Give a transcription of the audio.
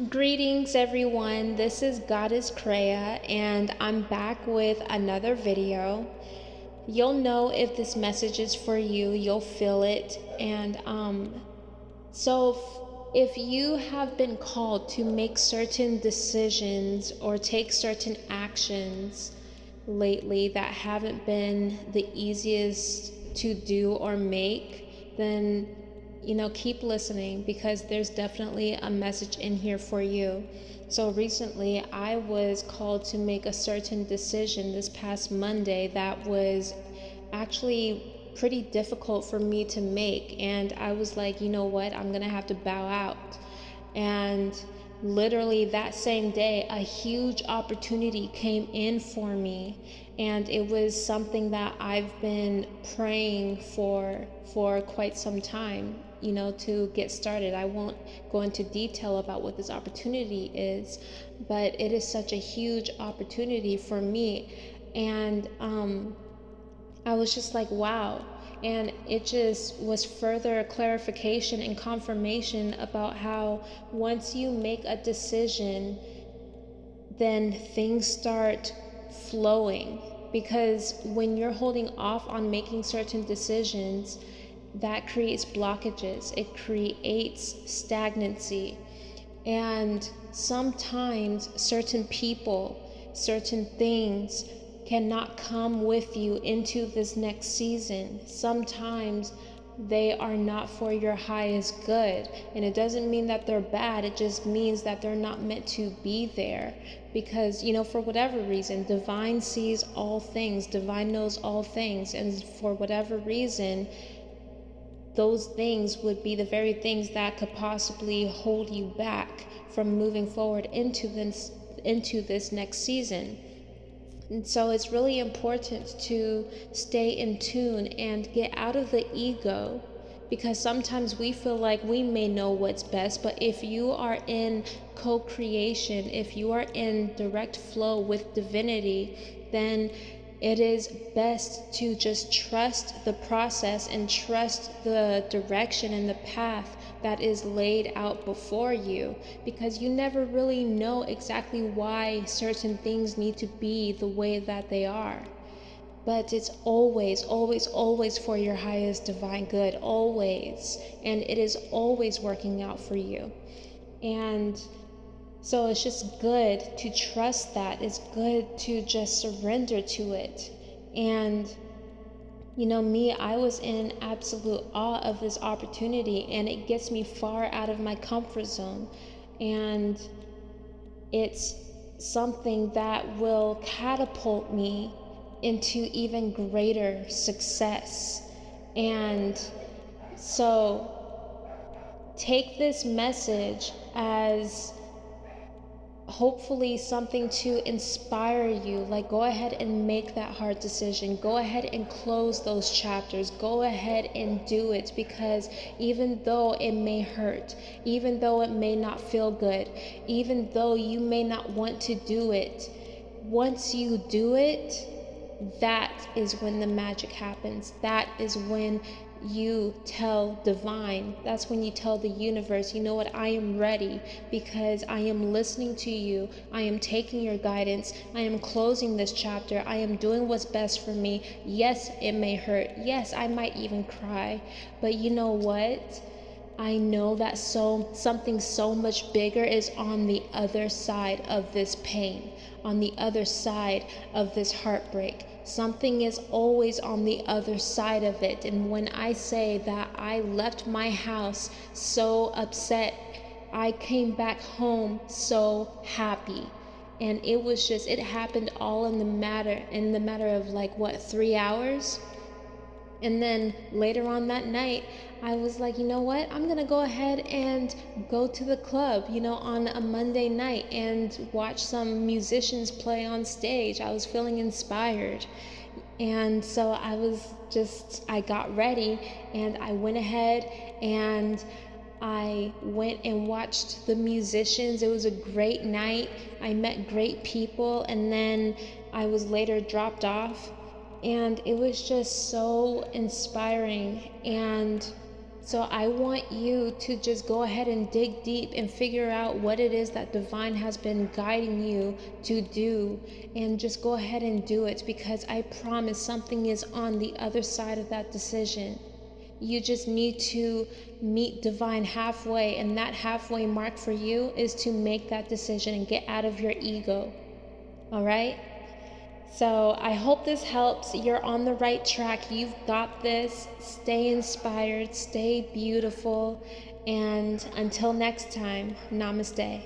Greetings everyone, this is Goddess Kreia and I'm back with another video. You'll know if this message is for you, you'll feel it. And if you have been called to make certain decisions or take certain actions lately that haven't been the easiest to do or make, then keep listening, because there's definitely a message in here for you. So recently I was called to make a certain decision this past Monday that was actually pretty difficult for me to make, and I was like, you know what, I'm gonna have to bow out. And literally that same day a huge opportunity came in for me, and it was something that I've been praying for quite some time, to get started. I won't go into detail about what this opportunity is, but it is such a huge opportunity for me. And I was just like, wow. And it just was further clarification and confirmation about how once you make a decision, then things start flowing. Because when you're holding off on making certain decisions, that creates blockages, it creates stagnancy. And sometimes certain people, certain things cannot come with you into this next season. Sometimes they are not for your highest good, and it doesn't mean that they're bad, it just means that they're not meant to be there. Because for whatever reason, divine sees all things, divine knows all things, and for whatever reason those things would be the very things that could possibly hold you back from moving forward into this next season. And so it's really important to stay in tune and get out of the ego, because sometimes we feel like we may know what's best, but if you are in co-creation, if you are in direct flow with divinity, then it is best to just trust the process and trust the direction and the path that is laid out before you, because you never really know exactly why certain things need to be the way that they are. But it's always, always, always for your highest divine good, always. And it is always working out for you. And so it's just good to trust that. It's good to just surrender to it. And me, I was in absolute awe of this opportunity, and it gets me far out of my comfort zone. And it's something that will catapult me into even greater success. And so take this message as hopefully something to inspire you. Like, go ahead and make that hard decision. Go ahead and close those chapters. Go ahead and do it, because even though it may hurt, even though it may not feel good, even though you may not want to do it, once you do it, that is when the magic happens. That is when you tell divine, that's when you tell the universe, you know what, I am ready, because I am listening to you, I am taking your guidance, I am closing this chapter, I am doing what's best for me. Yes, it may hurt, yes, I might even cry, but you know what, I know that something so much bigger is on the other side of this pain, on the other side of this heartbreak. Something is always on the other side of it. And when I say that I left my house so upset, I came back home so happy. And it happened all in the matter of like, what, 3 hours? And then later on that night, I was like, you know what, I'm gonna go ahead and go to the club, on a Monday night and watch some musicians play on stage. I was feeling inspired. And so I got ready, and I went ahead and I went and watched the musicians. It was a great night. I met great people, and then I was later dropped off. And it was just so inspiring. And So I want you to just go ahead and dig deep and figure out what it is that divine has been guiding you to do, and just go ahead and do it, because I promise something is on the other side of that decision. You just need to meet divine halfway, and that halfway mark for you is to make that decision and get out of your ego. All right? So I hope this helps. You're on the right track. You've got this. Stay inspired, stay beautiful, and until next time, namaste.